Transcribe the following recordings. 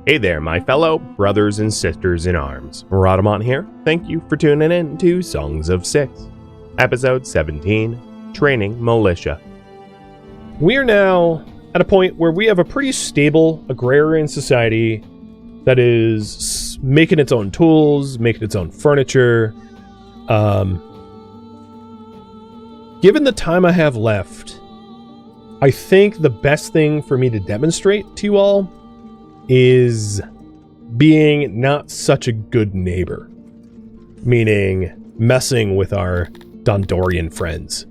Hey there, my fellow brothers and sisters in arms. Rhadamant here. Thank you for tuning in to Songs of Syx, episode 17, Training Militia. We are now at a point where we have a pretty stable agrarian society that is making its own tools, making its own furniture. Given the time I have left, I think the best thing for me to demonstrate to you all is being not such a good neighbor, meaning messing with our Dondorian friends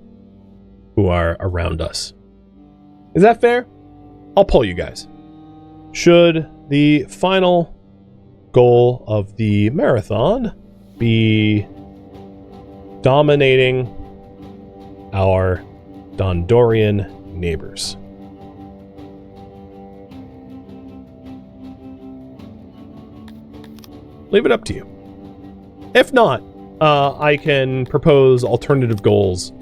who are around us. Is that fair? I'll poll you guys. Should the final goal of the marathon be dominating our Dondorian neighbors? Leave it up to you. If not, I can propose alternative goals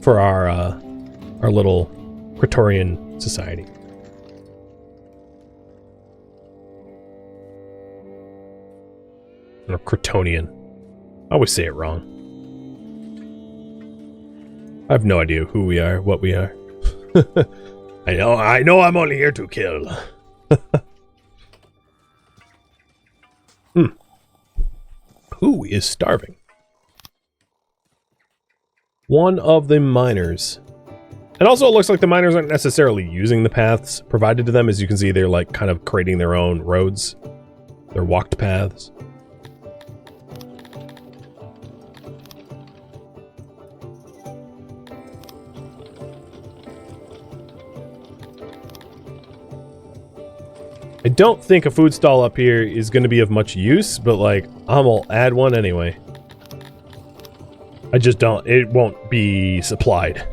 for our little Cretonian society. Or Cretonian. I always say it wrong. I have no idea who we are, what we are. I know I'm only here to kill. Who is starving? One of the miners. And also it looks like the miners aren't necessarily using the paths provided to them. As you can see, they're like kind of creating their own roads. They're walked paths. I don't think a food stall up here is going to be of much use, but like, I'm gonna add one anyway. I just don't, it won't be supplied.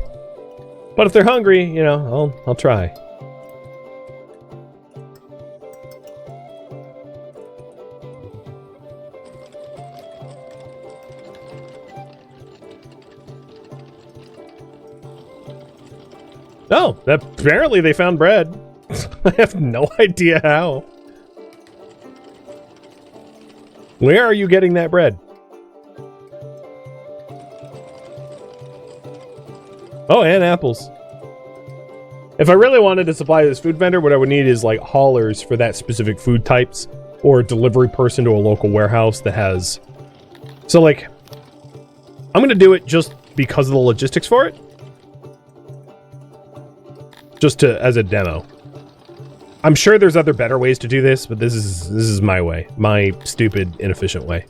But if they're hungry, you know, I'll try. Oh, apparently they found bread. I have no idea how. Where are you getting that bread? Oh, and apples. If I really wanted to supply this food vendor, what I would need is like haulers for that specific food types, or a delivery person to a local warehouse that has... So like, I'm gonna do it just because of the logistics for it. Just as a demo. I'm sure there's other better ways to do this, but this is my way. My stupid, inefficient way.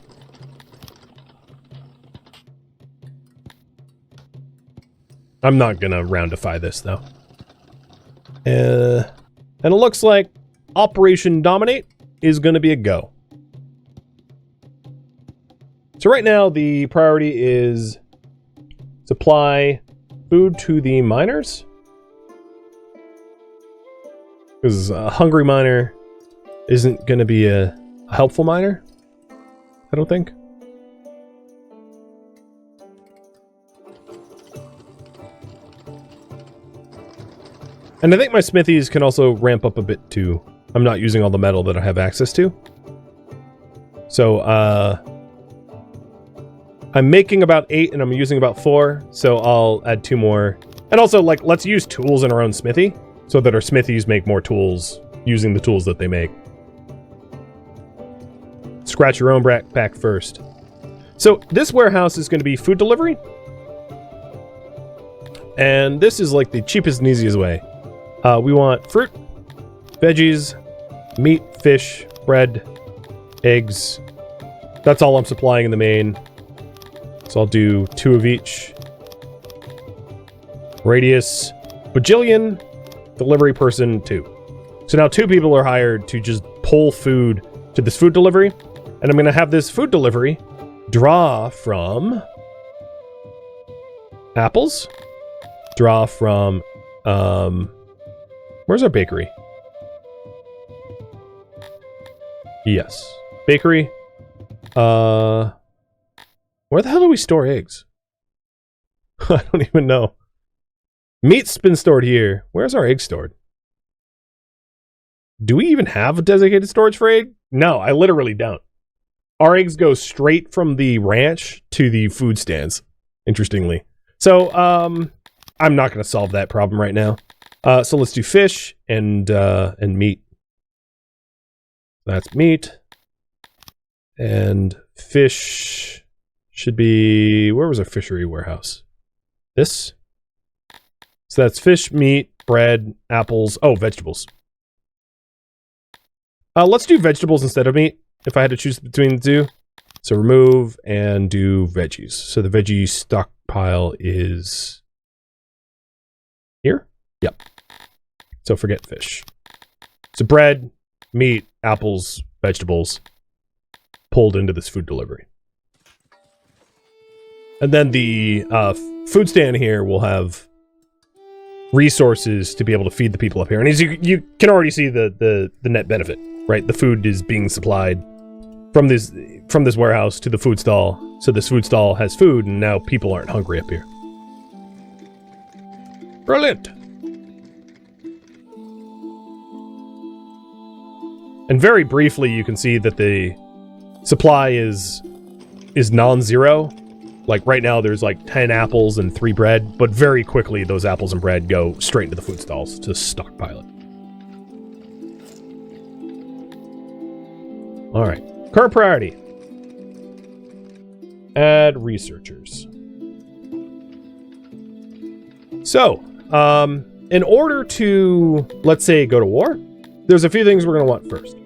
I'm not gonna roundify this, though. And it looks like Operation Dominate is gonna be a go. So right now, the priority is supply food to the miners. Because a hungry miner isn't going to be a helpful miner, I don't think. And I think my smithies can also ramp up a bit too. I'm not using all the metal that I have access to. So, I'm making about 8 and I'm using about 4, so I'll add 2 more. And also, like, let's use tools in our own smithy, so that our smithies make more tools using the tools that they make. Scratch your own back first. So this warehouse is going to be food delivery. And this is like the cheapest and easiest way. We want fruit, veggies, meat, fish, bread, eggs. That's all I'm supplying in the main. So I'll do 2 of each. Radius, bajillion. Delivery person 2. So now 2 people are hired to just pull food to this food delivery. And I'm going to have this food delivery draw from apples. Draw from, where's our bakery? Yes. Bakery. Where the hell do we store eggs? I don't even know. Meat's been stored here. Where's our egg stored? Do we even have a designated storage for egg? No, I literally don't. Our eggs go straight from the ranch to the food stands, interestingly. So, I'm not going to solve that problem right now. So let's do fish and meat. That's meat. And fish should be... Where was our fishery warehouse? This? So that's fish, meat, bread, apples. Oh, vegetables. Let's do vegetables instead of meat, if I had to choose between the two. So remove and do veggies. So the veggie stockpile is here? Yep. So forget fish. So bread, meat, apples, vegetables pulled into this food delivery. And then the food stand here will have resources to be able to feed the people up here. And as you can already see the net benefit, right? The food is being supplied from this warehouse to the food stall. So this food stall has food, and now people aren't hungry up here. Brilliant. And very briefly, you can see that the supply is non-zero. Like right now, there's like 10 apples and 3 bread, but very quickly, those apples and bread go straight into the food stalls to stockpile it. All right, current priority. Add researchers. So, in order to, let's say, go to war, there's a few things we're going to want first.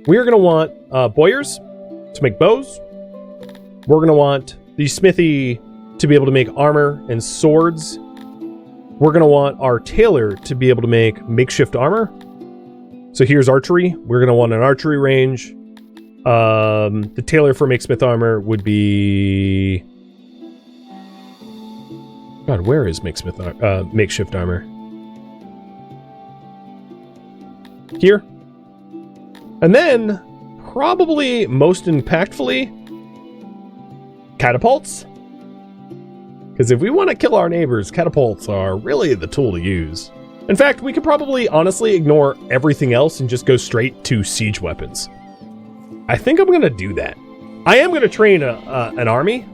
We are going to want bowyers to make bows. We're going to want the smithy to be able to make armor and swords. We're going to want our tailor to be able to make makeshift armor. So here's archery. We're going to want an archery range. The tailor for makesmith armor would be... God, where is makeshift armor? Here. And then, probably most impactfully, catapults. Because if we want to kill our neighbors, catapults are really the tool to use. In fact, we could probably honestly ignore everything else and just go straight to siege weapons. I think I'm going to do that. I am going to train an army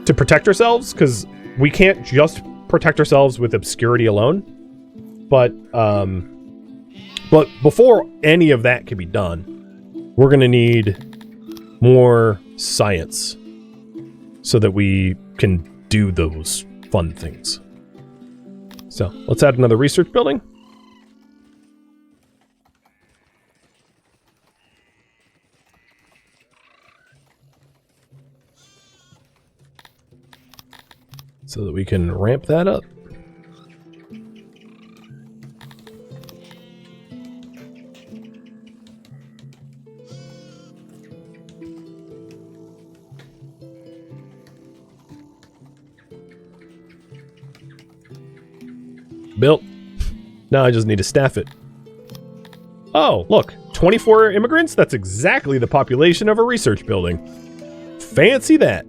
to protect ourselves, because we can't just protect ourselves with obscurity alone. But before any of that can be done, we're going to need more science so that we can do those fun things. So let's add another research building. So that we can ramp that up. Built. Now I just need to staff it. Oh, look. 24 immigrants? That's exactly the population of a research building. Fancy that.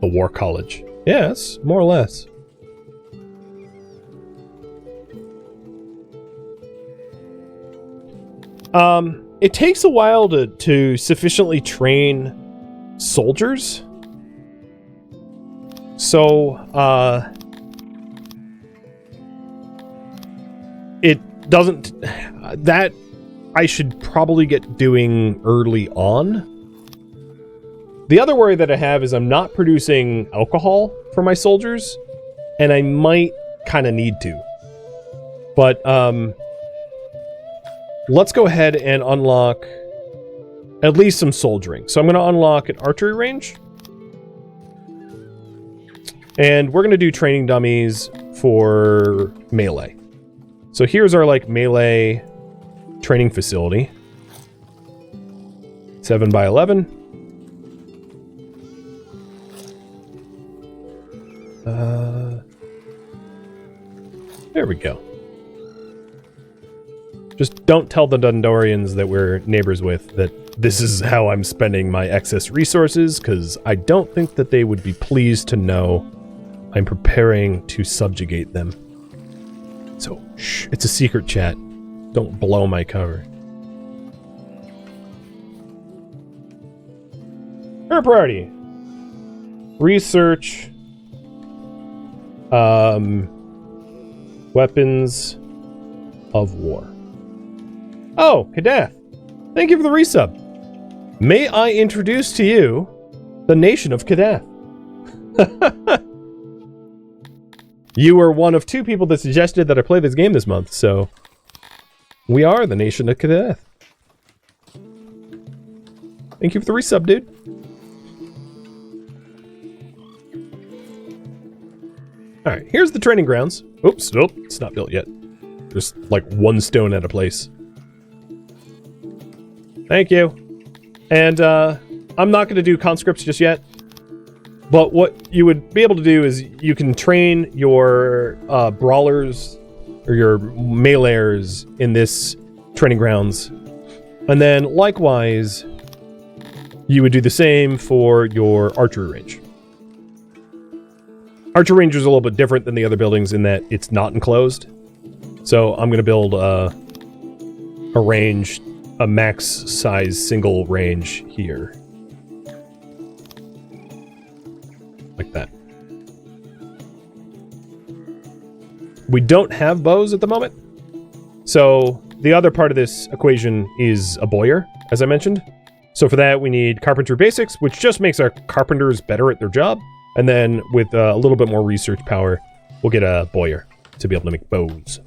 The War College. Yes, more or less. It takes a while to sufficiently train soldiers. So, it doesn't... That I should probably get doing early on. The other worry that I have is I'm not producing alcohol for my soldiers, and I might kind of need to. But, let's go ahead and unlock at least some soldiering. So I'm going to unlock an archery range. And we're going to do training dummies for melee. So here's our, like, melee training facility. 7 by 11. There we go. Just don't tell the Dundorians that we're neighbors with that this is how I'm spending my excess resources, because I don't think that they would be pleased to know I'm preparing to subjugate them. So, shh, it's a secret chat. Don't blow my cover. Current priority. Research. Weapons of war. Oh, Kadath. Thank you for the resub. May I introduce to you the nation of Kadath? You were one of 2 people that suggested that I play this game this month, so we are the nation of Kadath. Thank you for the resub, dude. Alright, here's the training grounds. Oops, nope, it's not built yet. There's like 1 stone at a place. Thank you. And I'm not going to do conscripts just yet. But what you would be able to do is you can train your brawlers or your meleeers in this training grounds. And then likewise, you would do the same for your archery range. Archery range is a little bit different than the other buildings in that it's not enclosed. So I'm going to build a range, a max size single range here. Like that. We don't have bows at the moment. So the other part of this equation is a bowyer, as I mentioned. So for that, we need carpentry basics, which just makes our carpenters better at their job. And then with a little bit more research power, we'll get a bowyer to be able to make bows.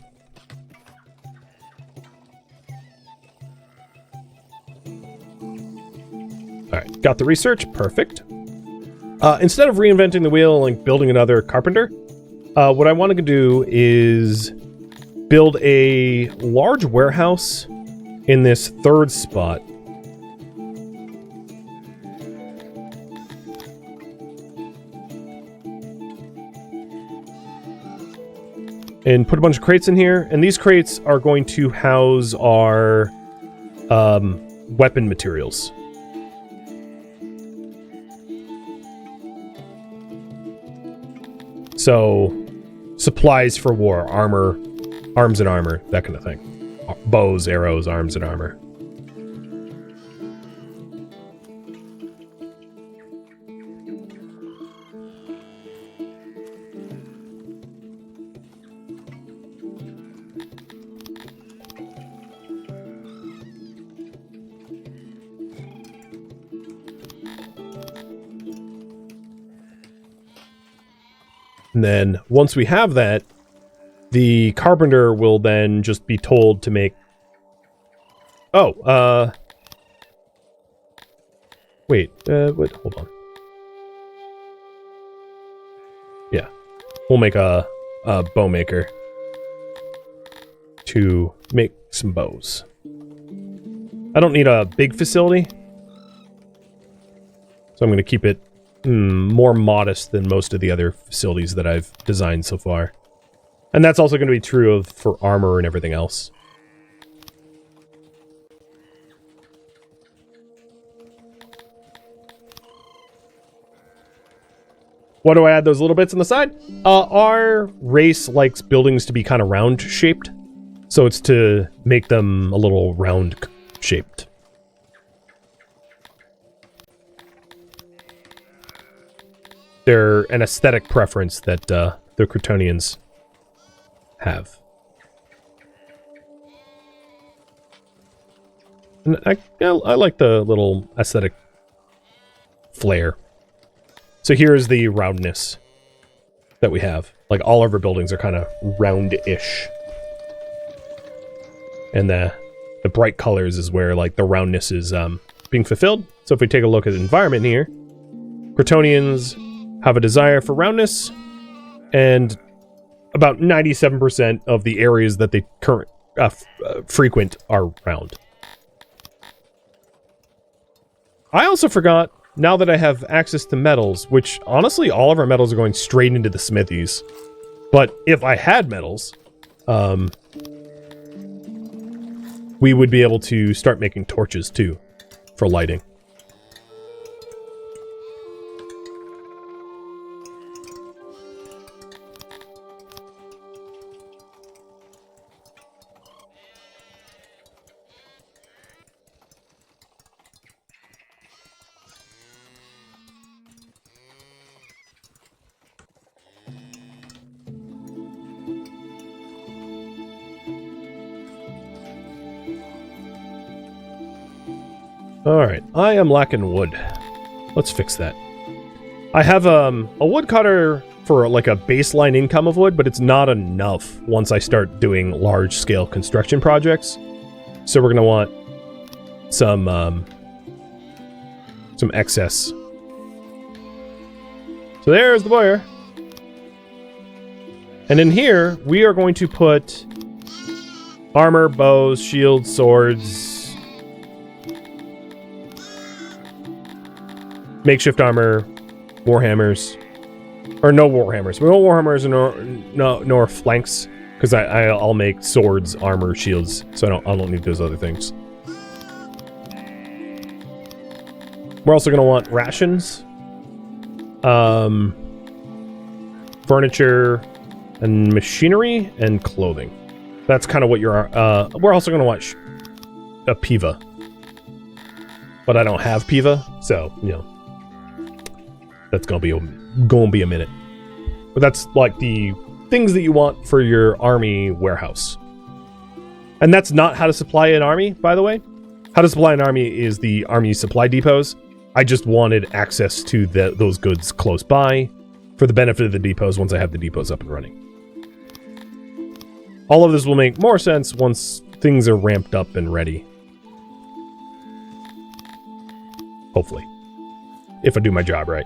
Alright, got the research. Perfect. Instead of reinventing the wheel and building another carpenter, what I want to do is build a large warehouse in this 3rd spot. And put a bunch of crates in here, and these crates are going to house our weapon materials. So, supplies for war, armor, arms and armor, that kind of thing. Bows, arrows, arms and armor. And then once we have that, the carpenter will then just be told to make... Oh, wait, hold on. Yeah, we'll make a bow maker to make some bows. I don't need a big facility, so I'm going to keep it more modest than most of the other facilities that I've designed so far. And that's also going to be true for armor and everything else. Why do I add those little bits on the side? Our race likes buildings to be kind of round-shaped, so it's to make them a little round-shaped. They're an aesthetic preference that the Cretonians have. And I like the little aesthetic flair. So here's the roundness that we have. Like, all of our buildings are kind of round-ish. And the bright colors is where, like, the roundness is being fulfilled. So if we take a look at the environment here, Cretonians have a desire for roundness, and about 97% of the areas that they frequent are round. I also forgot, now that I have access to metals, which honestly all of our metals are going straight into the smithies, but if I had metals, we would be able to start making torches too for lighting. Alright, I am lacking wood. Let's fix that. I have a woodcutter for like a baseline income of wood, but it's not enough once I start doing large-scale construction projects. So we're going to want some excess. So there's the boiler. And in here, we are going to put armor, bows, shields, swords, makeshift armor, warhammers, or no warhammers. We want warhammers nor flanks, because I'll make swords, armor, shields, so I don't need those other things. We're also gonna want rations, furniture, and machinery and clothing. That's kind of what you're. We're also gonna want a piva, but I don't have piva, so you know. That's gonna be a minute. But that's like the things that you want for your army warehouse. And that's not how to supply an army, by the way. How to supply an army is the army supply depots. I just wanted access to those goods close by for the benefit of the depots once I have the depots up and running. All of this will make more sense once things are ramped up and ready. Hopefully. If I do my job right.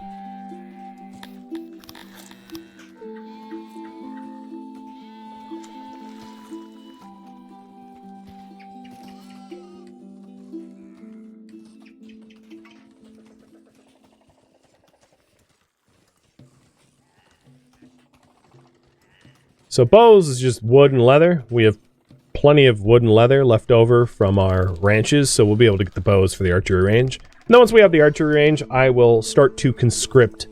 So bows is just wood and leather. We have plenty of wood and leather left over from our ranches, so we'll be able to get the bows for the archery range. And then once we have the archery range, I will start to conscript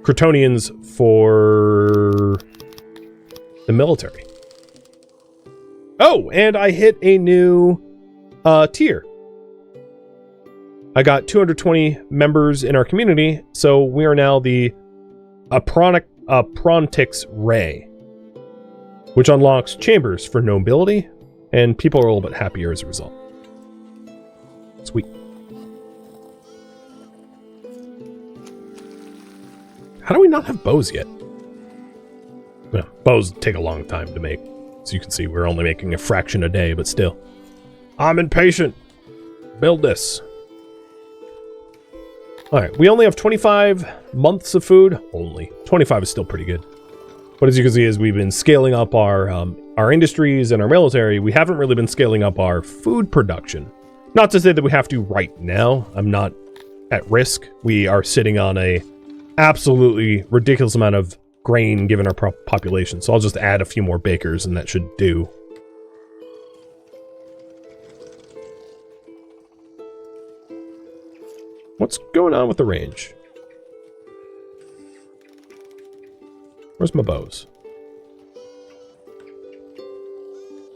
Cretonians for the military. Oh, and I hit a new tier. I got 220 members in our community, so we are now the Prontix Ray, which unlocks chambers for nobility, and people are a little bit happier as a result. Sweet. How do we not have bows yet? Well, bows take a long time to make. So you can see we're only making a fraction a day, but still. I'm impatient. Build this. Alright, we only have 25 months of food. Only. 25 is still pretty good. But as you can see, as we've been scaling up our industries and our military, we haven't really been scaling up our food production. Not to say that we have to right now. I'm not at risk. We are sitting on a absolutely ridiculous amount of grain given our population. So I'll just add a few more bakers and that should do. What's going on with the range? Where's my bows?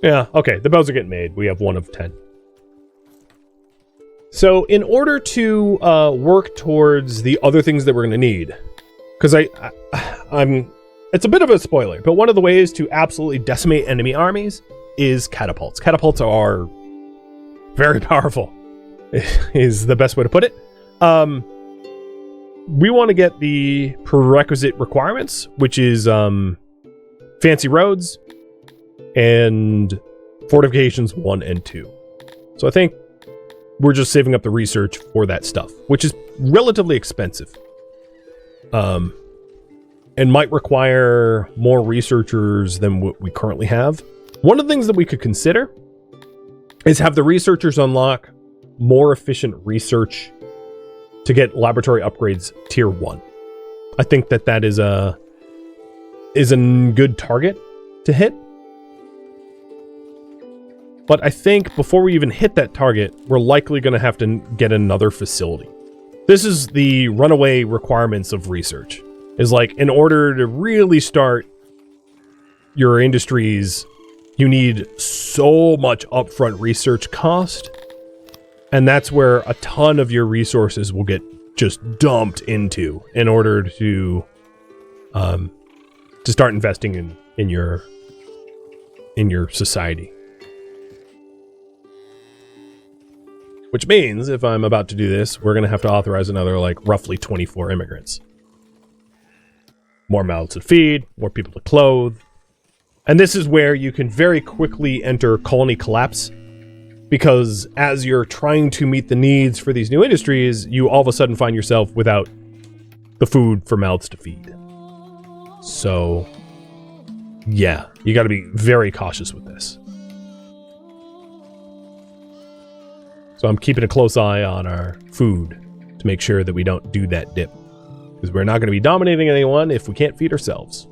Yeah, okay, the bows are getting made. We have 1 of 10. So in order to work towards the other things that we're going to need, because it's a bit of a spoiler, but one of the ways to absolutely decimate enemy armies is catapults. Catapults are very powerful, is the best way to put it. We want to get the prerequisite requirements, which is fancy roads and fortifications 1 and 2. So I think we're just saving up the research for that stuff, which is relatively expensive. And might require more researchers than what we currently have. One of the things that we could consider is have the researchers unlock more efficient research to get laboratory upgrades tier 1. I think that is a good target to hit. But I think before we even hit that target, we're likely going to have to get another facility. This is the runaway requirements of research. Is like, in order to really start your industries, you need so much upfront research cost. And that's where a ton of your resources will get just dumped into in order to start investing in your society. Which means, if I'm about to do this, we're going to have to authorize another, like, roughly 24 immigrants. More mouths to feed, more people to clothe. And this is where you can very quickly enter colony collapse, because as you're trying to meet the needs for these new industries, you all of a sudden find yourself without the food for mouths to feed. So, yeah, you got to be very cautious with this. So I'm keeping a close eye on our food to make sure that we don't do that dip, because we're not going to be dominating anyone if we can't feed ourselves.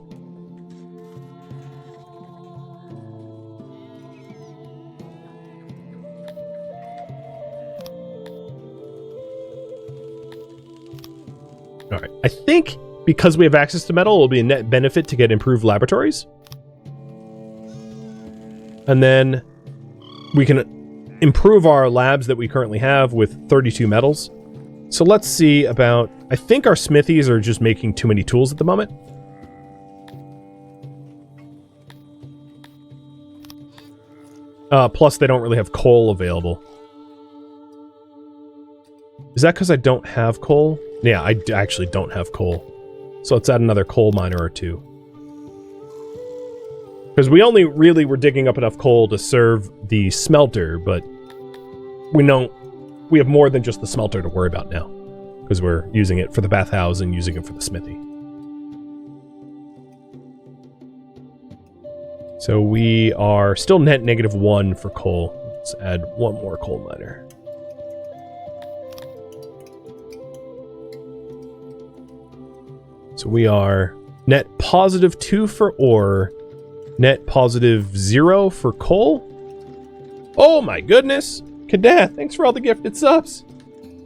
All right, I think because we have access to metal, it'll be a net benefit to get improved laboratories. And then we can improve our labs that we currently have with 32 metals. So let's see about... I think our smithies are just making too many tools at the moment. Plus, they don't really have coal available. Is that because I don't have coal? Yeah, I actually don't have coal. So let's add another coal miner or two. Because we only really were digging up enough coal to serve the smelter, but we have more than just the smelter to worry about now. Because we're using it for the bathhouse and using it for the smithy. So we are still net -1 for coal. Let's add one more coal miner. So we are net +2 for ore, net +0 for coal. Oh my goodness! Kadath, thanks for all the gifted subs.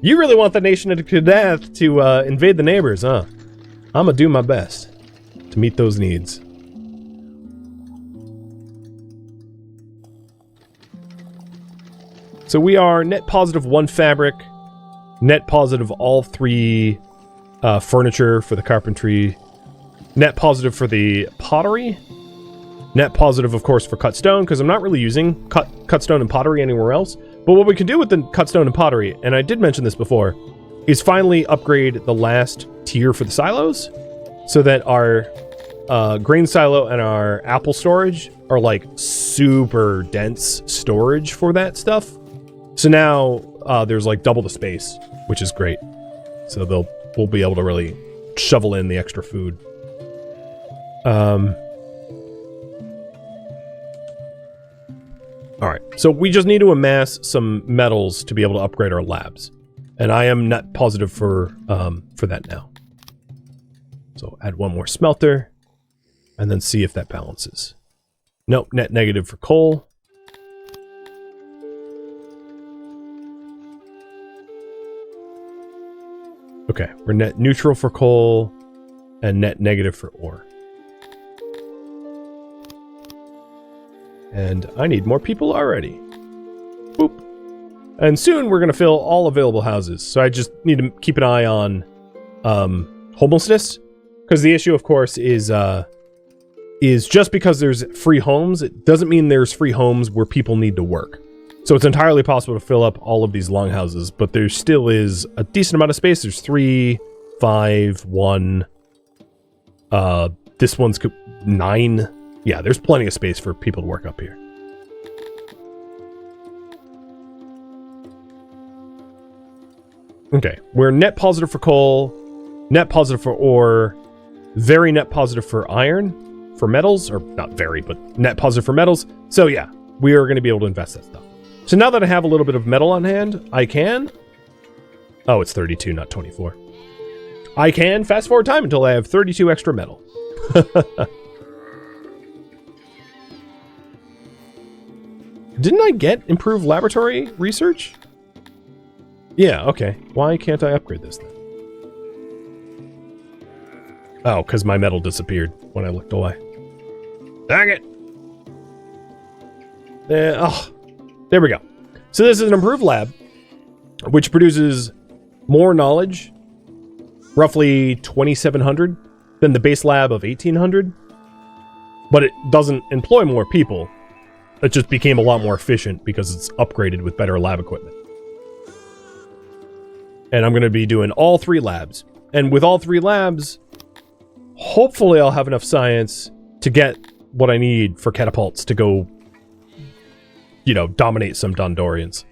You really want the nation of Kadath to invade the neighbors, huh? I'm gonna do my best to meet those needs. So we are net +1 fabric, net positive all 3 furniture for the carpentry, net positive for the pottery, net positive, of course, for cut stone, because I'm not really using cut stone and pottery anywhere else. But what we can do with the cut stone and pottery, and I did mention this before, is finally upgrade the last tier for the silos, so that our grain silo and our apple storage are like super dense storage for that stuff. So now there's like double the space, which is great. So we'll be able to really shovel in the extra food. All right, so we just need to amass some metals to be able to upgrade our labs, and I am net positive for that now. So add one more smelter, and then see if that balances. Nope, net negative for coal. Okay, we're net neutral for coal, and net negative for ore. And I need more people already. Boop. And soon we're going to fill all available houses. So I just need to keep an eye on homelessness. Because the issue, of course, is just because there's free homes, it doesn't mean there's free homes where people need to work. So it's entirely possible to fill up all of these longhouses, but there still is a decent amount of space. There's 3, 5, 1. This one's 9. Yeah, there's plenty of space for people to work up here. Okay, we're net positive for coal, net positive for ore, very net positive for iron, for metals, or not very, but net positive for metals. So yeah, we are going to be able to invest that stuff. So now that I have a little bit of metal on hand, I can... Oh, it's 32, not 24. I can fast forward time until I have 32 extra metal. Didn't I get improved laboratory research? Yeah, okay. Why can't I upgrade this then? Oh, because my metal disappeared when I looked away. Dang it! There we go. So this is an improved lab, which produces more knowledge, roughly 2,700, than the base lab of 1,800. But it doesn't employ more people. It just became a lot more efficient because it's upgraded with better lab equipment. And I'm going to be doing all 3 labs. And with all 3 labs, hopefully I'll have enough science to get what I need for catapults to go, you know, dominate some Dondorians.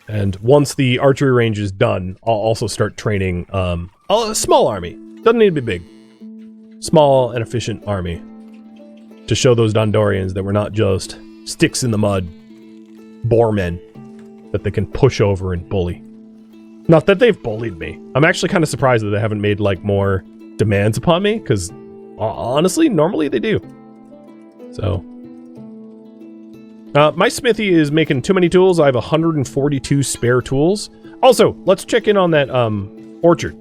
And once the archery range is done, I'll also start training a small army. Doesn't need to be big. Small and efficient army. To show those Dondorians that we're not just sticks in the mud, boar men, that they can push over and bully. Not that they've bullied me. I'm actually kind of surprised that they haven't made, like, more demands upon me, because, honestly, normally they do. So. My smithy is making too many tools. I have 142 spare tools. Also, let's check in on that, orchard.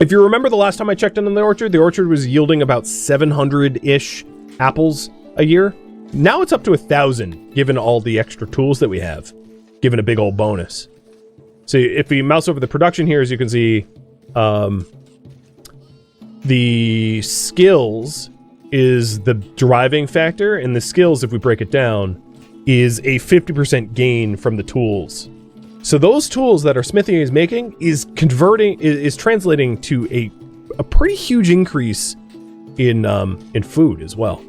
If you remember the last time I checked in on the orchard was yielding about 700-ish apples a year. Now it's up to 1,000, given all the extra tools that we have, given a big old bonus. So if we mouse over the production here, as you can see, the skills is the driving factor, and the skills, if we break it down, is a 50% gain from the tools. So those tools that our smithy is making is translating to a pretty huge increase in food as well.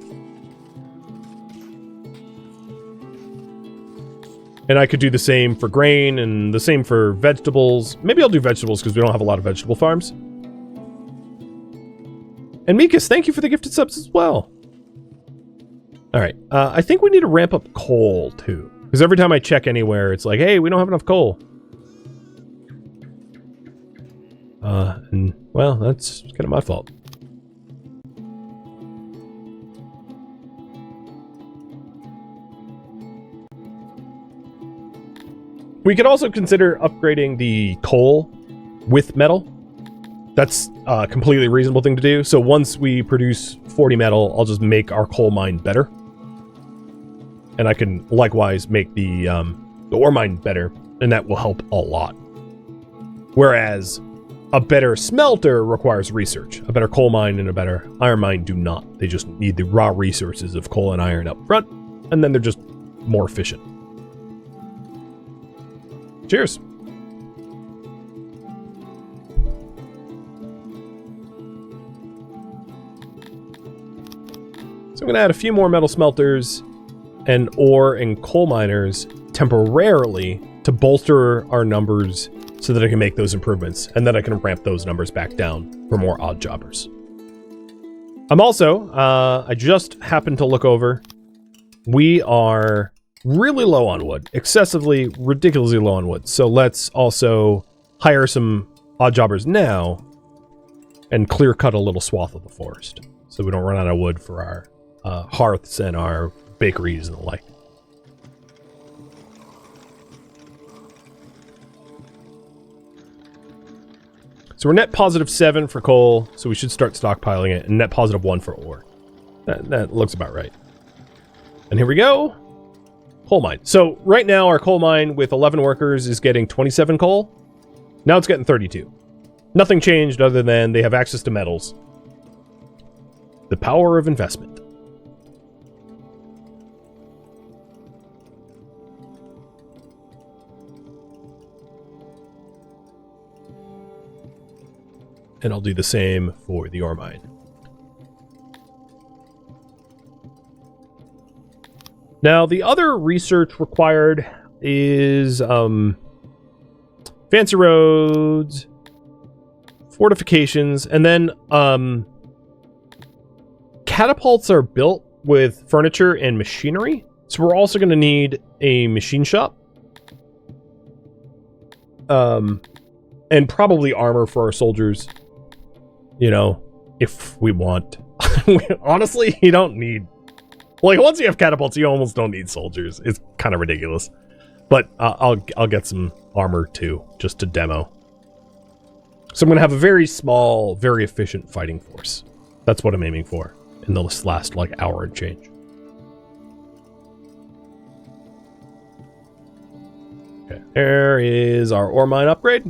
And I could do the same for grain and the same for vegetables. Maybe I'll do vegetables because we don't have a lot of vegetable farms. And Mikas, thank you for the gifted subs as well. All right, I think we need to ramp up coal too, because every time I check anywhere, it's like, hey, we don't have enough coal. And well, that's kind of my fault. We could also consider upgrading the coal with metal. That's a completely reasonable thing to do. So once we produce 40 metal, I'll just make our coal mine better. And I can likewise make the ore mine better, and that will help a lot. Whereas a better smelter requires research. A better coal mine and a better iron mine do not. They just need the raw resources of coal and iron up front, and then they're just more efficient. Cheers. So I'm going to add a few more metal smelters and ore and coal miners temporarily to bolster our numbers so that I can make those improvements, and then I can ramp those numbers back down for more odd jobbers. I'm also, I just happened to look over. We are really low on wood, excessively, ridiculously low on wood. So let's also hire some odd jobbers now and clear cut a little swath of the forest so we don't run out of wood for our hearths and our bakeries and the like. So we're net positive 7 for coal, so we should start stockpiling it, and net positive 1 for ore. That looks about right. And here we go. Coal mine. So right now our coal mine with 11 workers is getting 27 coal. Now it's getting 32. Nothing changed other than they have access to metals. The power of investment. And I'll do the same for the ore mine. Now, the other research required is fancy roads, fortifications, and then catapults are built with furniture and machinery. So we're also going to need a machine shop. And probably armor for our soldiers. You know, if we want. Honestly, you don't need Like, once you have catapults, you almost don't need soldiers. It's kind of ridiculous. But I'll get some armor, too, just to demo. So I'm going to have a very small, very efficient fighting force. That's what I'm aiming for in this last, like, hour and change. Okay, there is our ore mine upgrade.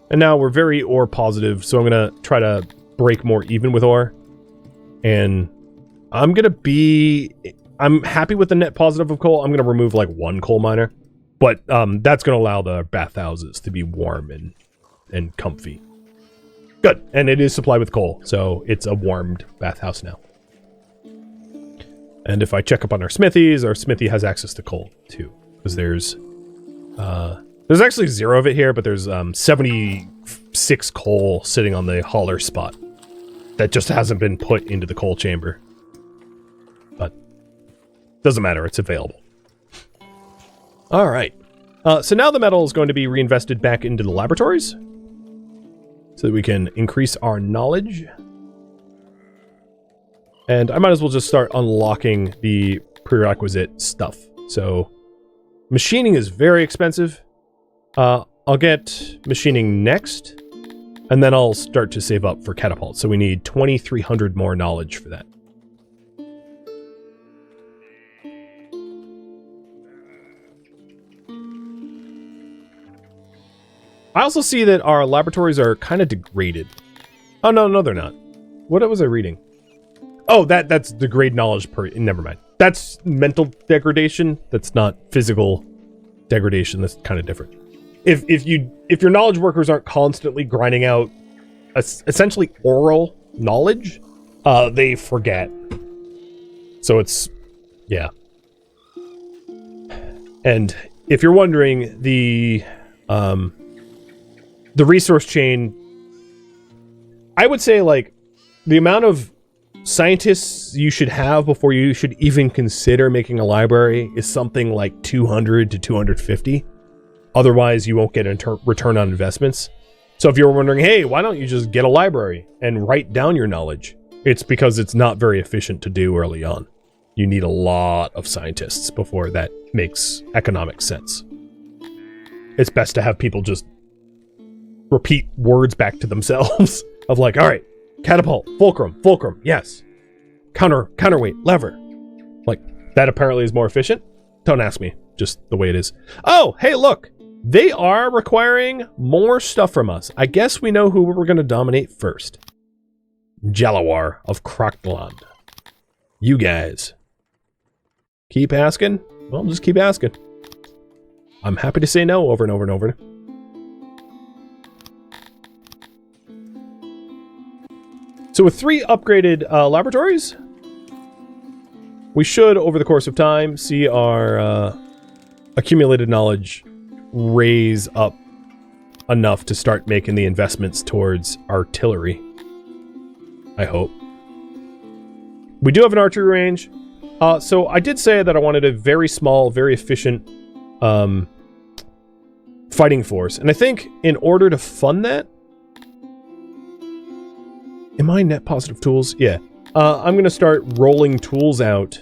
And now we're very ore positive, so I'm going to try to break more even with ore. And I'm happy with the net positive of coal. I'm going to remove, like, one coal miner. But that's going to allow the bathhouses to be warm and comfy. Good. And it is supplied with coal, so it's a warmed bathhouse now. And if I check up on our smithy has access to coal, too. Because there's actually 0 of it here, but there's 76 coal sitting on the hauler spot. That just hasn't been put into the coal chamber. But doesn't matter, it's available. Alright. So now the metal is going to be reinvested back into the laboratories. So that we can increase our knowledge. And I might as well just start unlocking the prerequisite stuff. So, machining is very expensive. I'll get machining next. And then I'll start to save up for catapults. So we need 2,300 more knowledge for that. I also see that our laboratories are kind of degraded. Oh, no, they're not. What was I reading? Oh, that's degrade knowledge per... Never mind. That's mental degradation. That's not physical degradation. That's kind of different. If your knowledge workers aren't constantly grinding out essentially oral knowledge, they forget. So it's... Yeah. And if you're wondering, the resource chain, I would say, like, the amount of scientists you should have before you should even consider making a library is something like 200 to 250. Otherwise, you won't get a return on investments. So if you're wondering, hey, why don't you just get a library and write down your knowledge? It's because it's not very efficient to do early on. You need a lot of scientists before that makes economic sense. It's best to have people just repeat words back to themselves of like, all right, catapult, fulcrum, yes. Counterweight, lever. Like, that apparently is more efficient. Don't ask me, just the way it is. Oh, hey, look, they are requiring more stuff from us. I guess we know who we're going to dominate first. Jalawar of Krokland. You guys. Keep asking? Well, just keep asking. I'm happy to say no over and over and over. So with 3 upgraded laboratories, we should, over the course of time, see our accumulated knowledge raise up enough to start making the investments towards artillery. I hope. We do have an archery range. So I did say that I wanted a very small, very efficient fighting force. And I think in order to fund that, am I net positive tools? Yeah. I'm going to start rolling tools out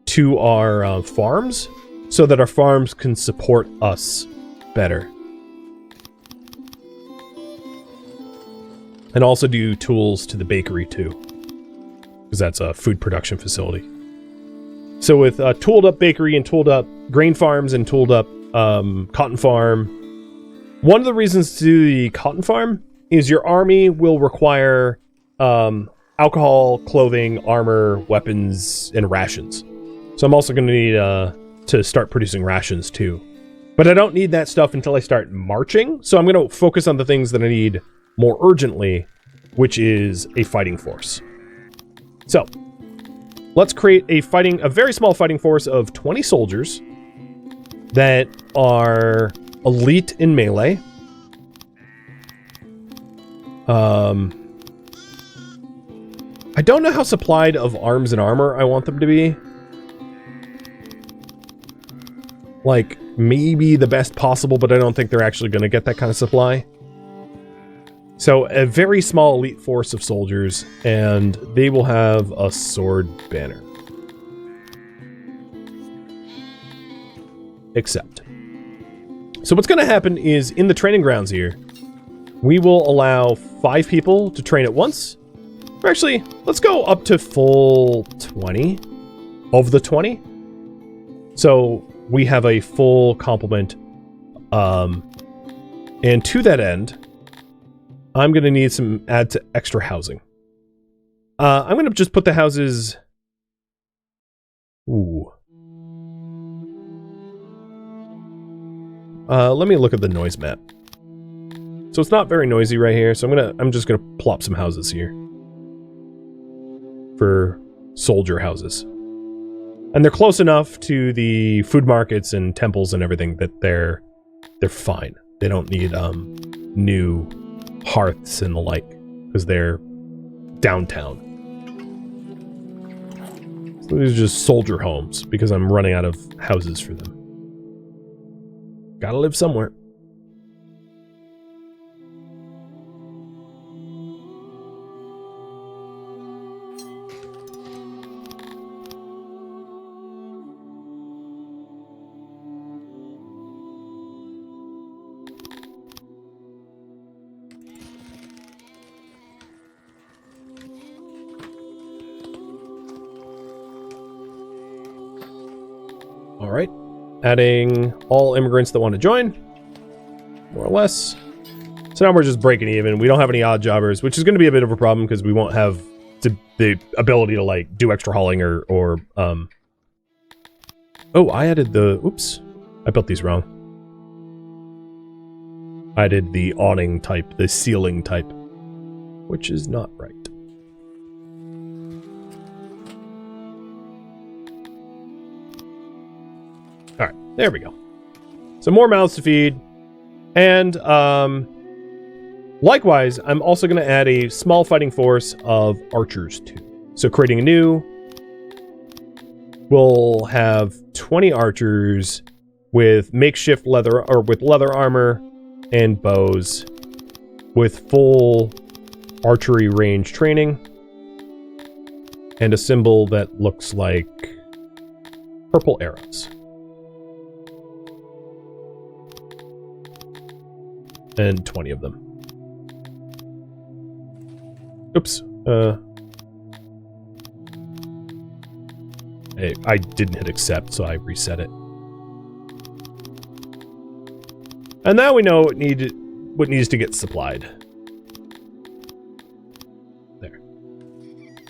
to our farms so that our farms can support us better. And also do tools to the bakery too, because that's a food production facility. So with tooled up bakery and tooled up grain farms and tooled up cotton farm, one of the reasons to do the cotton farm is your army will require alcohol, clothing, armor, weapons, and rations. So I'm also going to need to start producing rations too. But I don't need that stuff until I start marching, so I'm going to focus on the things that I need more urgently, which is a fighting force. So, let's create a very small fighting force of 20 soldiers that are elite in melee. I don't know how supplied of arms and armor I want them to be. Like, maybe the best possible, but I don't think they're actually going to get that kind of supply. So, a very small elite force of soldiers, and they will have a sword banner. accept. So what's going to happen is in the training grounds here, we will allow 5 people to train at once. Or actually, let's go up to full 20 of the 20. So we have a full complement. And to that end, I'm going to need some add to extra housing. I'm going to just put the houses... Ooh. Let me look at the noise map. So it's not very noisy right here, so I'm just gonna plop some houses here. For soldier houses. And they're close enough to the food markets and temples and everything that they're fine. They don't need new hearths and the like, because they're downtown. So these are just soldier homes, because I'm running out of houses for them. Gotta live somewhere. All right. Adding all immigrants that want to join, more or less. So now we're just breaking even. We don't have any odd jobbers, which is going to be a bit of a problem because we won't have the ability to like do extra hauling or Oh, I added the... Oops. I built these wrong. I did the awning type, the ceiling type, which is not right. Alright, there we go. So more mouths to feed. And, likewise, I'm also going to add a small fighting force of archers, too. So creating a new... We'll have 20 archers with makeshift leather, or with leather armor and bows, with full archery range training, and a symbol that looks like purple arrows. And 20 of them. Oops. I didn't hit accept, so I reset it. And now we know what needs to get supplied. There.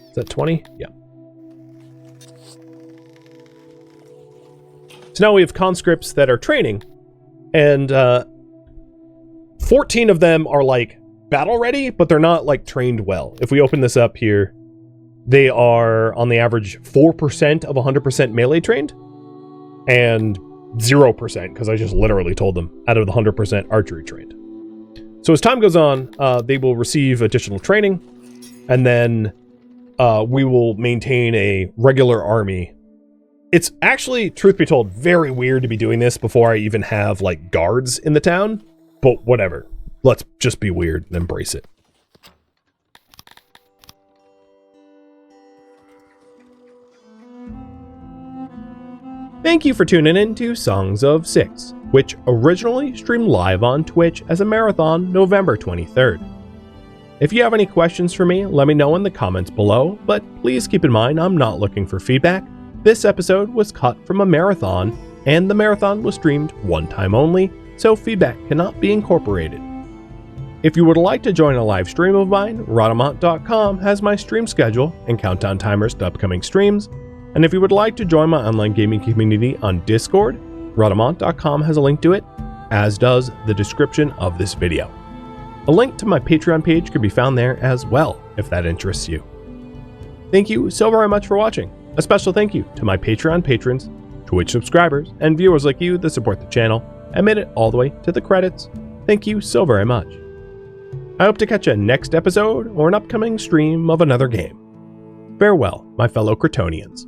Is that 20? Yeah. So now we have conscripts that are training, and 14 of them are like battle ready, but they're not like trained well. If we open this up here, they are on the average 4% of 100% melee trained, and 0%, because I just literally told them, out of the 100% archery trained. So as time goes on, they will receive additional training, and then we will maintain a regular army. It's actually, truth be told, very weird to be doing this before I even have like guards in the town, but whatever. Let's just be weird and embrace it. Thank you for tuning in to Songs of Syx, which originally streamed live on Twitch as a marathon November 23rd. If you have any questions for me, let me know in the comments below, but please keep in mind I'm not looking for feedback. This episode was cut from a marathon, and the marathon was streamed one time only, so feedback cannot be incorporated. If you would like to join a live stream of mine, Rhadamant.com has my stream schedule and countdown timers to upcoming streams. And if you would like to join my online gaming community on Discord, Rhadamant.com has a link to it, as does the description of this video. A link to my Patreon page could be found there as well, if that interests you. Thank you so very much for watching. A special thank you to my Patreon patrons, Twitch subscribers, and viewers like you that support the channel and made it all the way to the credits. Thank you so very much. I hope to catch you next episode or an upcoming stream of another game. Farewell, my fellow Cretonians.